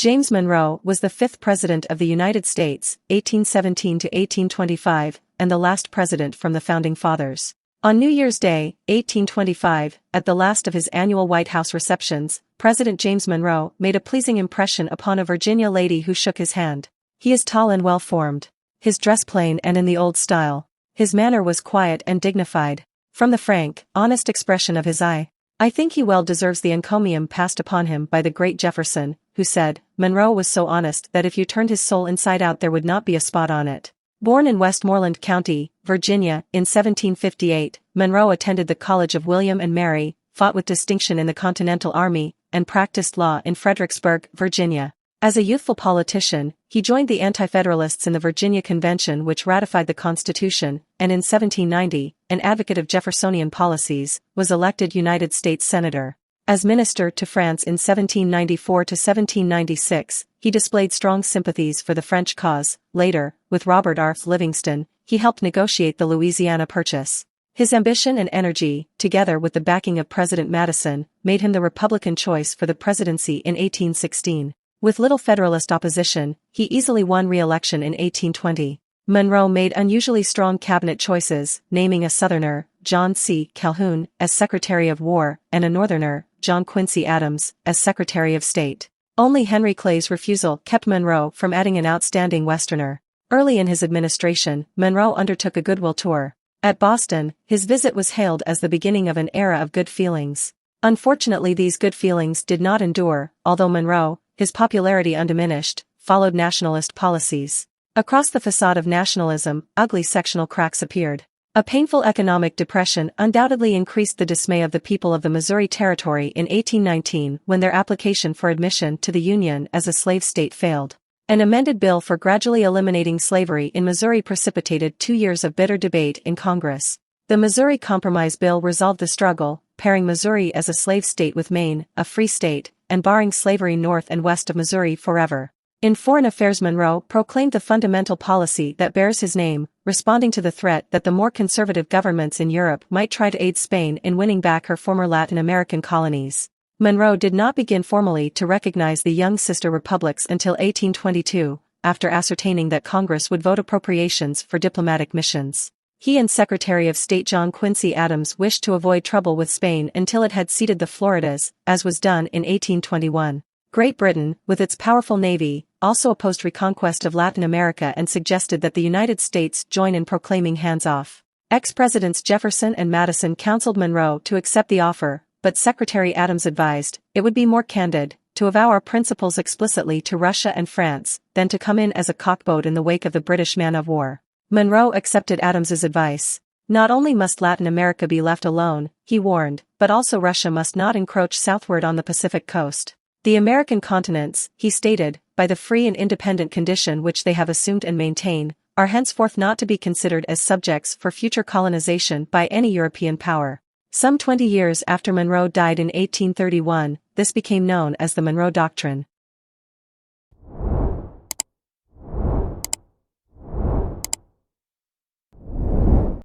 James Monroe was the fifth President of the United States, 1817 to 1825, and the last president from the Founding Fathers. On New Year's Day, 1825, at the last of his annual White House receptions, President James Monroe made a pleasing impression upon a Virginia lady who shook his hand. He is tall and well-formed. His dress plain and in the old style. His manner was quiet and dignified. From the frank, honest expression of his eye, I think he well deserves the encomium passed upon him by the great Jefferson, who said, Monroe was so honest that if you turned his soul inside out there would not be a spot on it. Born in Westmoreland County, Virginia, in 1758, Monroe attended the College of William and Mary, fought with distinction in the Continental Army, and practiced law in Fredericksburg, Virginia. As a youthful politician, he joined the Anti-Federalists in the Virginia Convention which ratified the Constitution, and in 1790, an advocate of Jeffersonian policies, was elected United States Senator. As minister to France in 1794 to 1796, he displayed strong sympathies for the French cause. Later, with Robert R. Livingston, he helped negotiate the Louisiana Purchase. His ambition and energy, together with the backing of President Madison, made him the Republican choice for the presidency in 1816. With little Federalist opposition, he easily won re-election in 1820. Monroe made unusually strong cabinet choices, naming a Southerner, John C. Calhoun, as Secretary of War, and a Northerner, John Quincy Adams, as Secretary of State. Only Henry Clay's refusal kept Monroe from adding an outstanding Westerner. Early in his administration, Monroe undertook a goodwill tour. At Boston, his visit was hailed as the beginning of an era of good feelings. Unfortunately, these good feelings did not endure, although Monroe, his popularity undiminished, followed nationalist policies. Across the facade of nationalism, ugly sectional cracks appeared. A painful economic depression undoubtedly increased the dismay of the people of the Missouri Territory in 1819 when their application for admission to the Union as a slave state failed. An amended bill for gradually eliminating slavery in Missouri precipitated 2 years of bitter debate in Congress. The Missouri Compromise Bill resolved the struggle, pairing Missouri as a slave state with Maine, a free state, and barring slavery north and west of Missouri forever. In foreign affairs, Monroe proclaimed the fundamental policy that bears his name, responding to the threat that the more conservative governments in Europe might try to aid Spain in winning back her former Latin American colonies. Monroe did not begin formally to recognize the young sister republics until 1822, after ascertaining that Congress would vote appropriations for diplomatic missions. He and Secretary of State John Quincy Adams wished to avoid trouble with Spain until it had ceded the Floridas, as was done in 1821. Great Britain, with its powerful navy, also opposed reconquest of Latin America and suggested that the United States join in proclaiming hands-off. Ex-Presidents Jefferson and Madison counseled Monroe to accept the offer, but Secretary Adams advised, it would be more candid, to avow our principles explicitly to Russia and France, than to come in as a cockboat in the wake of the British man-of-war. Monroe accepted Adams's advice. Not only must Latin America be left alone, he warned, but also Russia must not encroach southward on the Pacific coast. The American continents, he stated, by the free and independent condition which they have assumed and maintain, are henceforth not to be considered as subjects for future colonization by any European power. Some 20 years after Monroe died in 1831, this became known as the Monroe Doctrine.